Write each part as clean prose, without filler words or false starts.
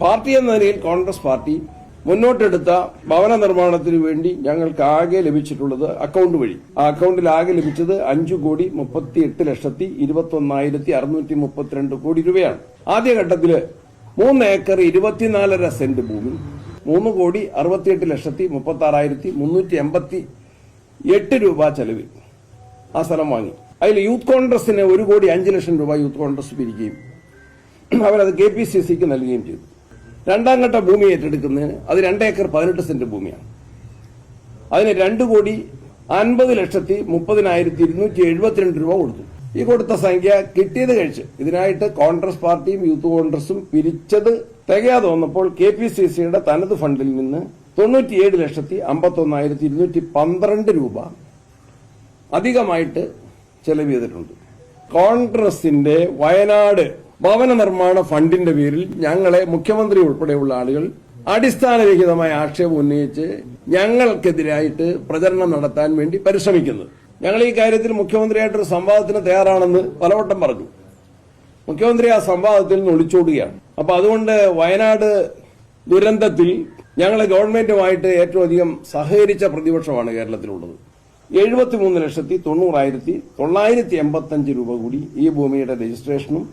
Party എന്ന നിലയിൽ Congress party മുന്നോട്ടെടുത്ത ഭവന നിർമ്മാണത്തിന് വേണ്ടി ഞങ്ങൾക്ക് ആകെ ലഭിച്ചിട്ടുള്ളത് അക്കൌണ്ട് വഴി. ആ അക്കൌണ്ടിൽ ആകെ ലഭിച്ചത് 5,38,21,632 കോടി രൂപയാണ്. ആദ്യഘട്ടത്തിൽ 3 ഏക്കർ 24.5 സെന്റ് ഭൂമി 3,68,36,388 രൂപ ചെലവിൽ ആ സ്ഥലം വാങ്ങി. അതിൽ യൂത്ത് കോൺഗ്രസിന് 1,05,00,000 രൂപ യൂത്ത് കോൺഗ്രസ് പിരിക്കുകയും അവരത് KPCCക്ക് നൽകുകയും ചെയ്തു. രണ്ടാം ഘട്ട ഭൂമി ഏറ്റെടുക്കുന്നതിന് അത് 2 ഏക്കർ 18 സെന്റ് ഭൂമിയാണ്. അതിന് 2,50,30,272 രൂപ കൊടുത്തു. ഈ കൊടുത്ത സംഖ്യ കിട്ടിയത് കഴിച്ച് ഇതിനായിട്ട് കോൺഗ്രസ് പാർട്ടിയും യൂത്ത് കോൺഗ്രസും പിരിച്ചത് തികയാതെ വന്നപ്പോൾ KPCCയുടെ തനത് ഫണ്ടിൽ നിന്ന് 97,51,212 രൂപ അധികമായിട്ട് ചെലവ് ചെയ്തിട്ടുണ്ട്. കോൺഗ്രസിന്റെ വയനാട് ഭവന നിർമ്മാണ ഫണ്ടിന്റെ പേരിൽ ഞങ്ങളെ മുഖ്യമന്ത്രി ഉൾപ്പെടെയുള്ള ആളുകൾ അടിസ്ഥാനരഹിതമായ ആക്ഷേപം ഉന്നയിച്ച് ഞങ്ങൾക്കെതിരായിട്ട് പ്രചരണം നടത്താൻ വേണ്ടി പരിശ്രമിക്കുന്നത്. ഞങ്ങൾ ഈ കാര്യത്തിൽ മുഖ്യമന്ത്രിയായിട്ടൊരു സംവാദത്തിന് തയ്യാറാണെന്ന് പലവട്ടം പറഞ്ഞു. മുഖ്യമന്ത്രി ആ സംവാദത്തിൽ നിന്ന് ഒളിച്ചോടുകയാണ്. അപ്പൊ അതുകൊണ്ട് വയനാട് ദുരന്തത്തിൽ ഞങ്ങൾ ഗവൺമെന്റുമായിട്ട് ഏറ്റവും അധികം സഹകരിച്ച പ്രതിപക്ഷമാണ് കേരളത്തിലുള്ളത്. 73,90,985 രൂപ കൂടി ഈ ഭൂമിയുടെ രജിസ്ട്രേഷനും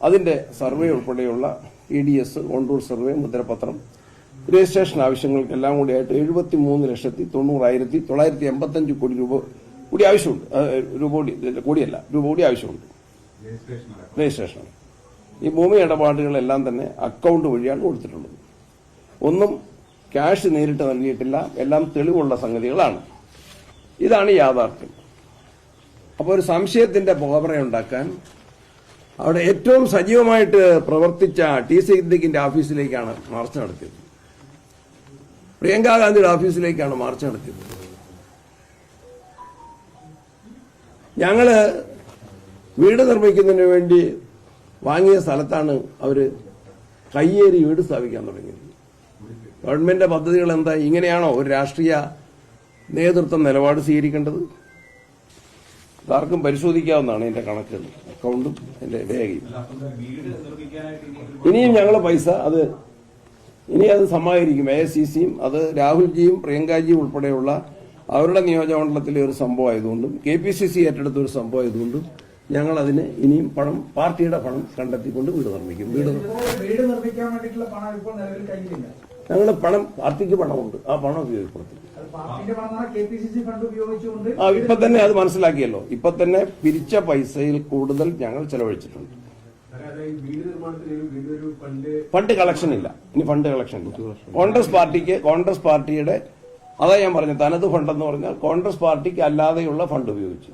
അതിന്റെ സർവേ ഉൾപ്പെടെയുള്ള EDS, കോണ്ടൂർ സർവേ, മുദ്രപത്രം, രജിസ്ട്രേഷൻ ആവശ്യങ്ങൾക്കെല്ലാം കൂടിയായിട്ട് 73,90,985 കോടി രൂപ കൂടി ആവശ്യമുണ്ട്. രൂപ കൂടി ആവശ്യമുണ്ട് രജിസ്ട്രേഷൻ. ഈ ഭൂമി ഇടപാടുകളെല്ലാം തന്നെ അക്കൌണ്ട് വഴിയാണ് കൊടുത്തിട്ടുള്ളത്. ഒന്നും ക്യാഷ് നേരിട്ട് നൽകിയിട്ടില്ല. എല്ലാം തെളിവുള്ള സംഗതികളാണ്. ഇതാണ് യാഥാർത്ഥ്യം. അപ്പോൾ ഒരു സംശയത്തിന്റെ പുകമറയുണ്ടാക്കാൻ അവിടെ ഏറ്റവും സജീവമായിട്ട് പ്രവർത്തിച്ച ടി സിദ്ദിഖിന്റെ ഓഫീസിലേക്കാണ് മാർച്ച് നടത്തിയത്. പ്രിയങ്കാ ഗാന്ധിയുടെ ഓഫീസിലേക്കാണ് മാർച്ച് നടത്തിയത്. ഞങ്ങള് വീട് നിർമ്മിക്കുന്നതിന് വേണ്ടി വാങ്ങിയ സ്ഥലത്താണ് അവര് കയ്യേറി വീട് സ്ഥാപിക്കാൻ തുടങ്ങിയത്. ഗവൺമെന്റ് പദ്ധതികൾ എന്താ? ഇങ്ങനെയാണോ ഒരു രാഷ്ട്രീയ നേതൃത്വം നിലപാട് സ്വീകരിക്കേണ്ടത്? ആർക്കും പരിശോധിക്കാവുന്നതാണ് എന്റെ കണക്കുകൾ, അക്കൌണ്ടും എന്റെ രേഖയും. ഇനിയും ഞങ്ങൾ പൈസ അത് സമാഹരിക്കും. AICCയും അത് രാഹുൽജിയും പ്രിയങ്കാജിയും ഉൾപ്പെടെയുള്ള അവരുടെ നിയോജകമണ്ഡലത്തിലെ ഒരു സംഭവം ആയതുകൊണ്ടും KPCC ഏറ്റെടുത്ത ഒരു സംഭവം ആയതുകൊണ്ടും ഞങ്ങൾ അതിന് ഇനിയും പണം, പാർട്ടിയുടെ പണം കണ്ടെത്തിക്കൊണ്ട് വീട് നിർമ്മിക്കും. വീട് നിർമ്മിക്കാൻ വേണ്ടിയിട്ടുള്ള പണം ഇപ്പോൾ നിലവിൽ കയ്യിലില്ല. ഞങ്ങൾ പണം, പാർട്ടിക്ക് പണമുണ്ട്, ആ പണം ഉപയോഗപ്പെടുത്തും. ഇപ്പൊ തന്നെ അത് മനസ്സിലാക്കിയല്ലോ. ഇപ്പൊ തന്നെ പിരിച്ച പൈസയിൽ കൂടുതൽ ഞങ്ങൾ ചെലവഴിച്ചിട്ടുണ്ട്. ഫണ്ട് കളക്ഷൻ ഇല്ല. ഇനി ഫണ്ട് കളക്ഷൻ ഇല്ല. കോൺഗ്രസ് പാർട്ടിയുടെ അതാ ഞാൻ പറഞ്ഞു, തനത് ഫണ്ടെന്ന് പറഞ്ഞാൽ കോൺഗ്രസ് പാർട്ടിക്ക് അല്ലാതെയുള്ള ഫണ്ട് ഉപയോഗിച്ചു.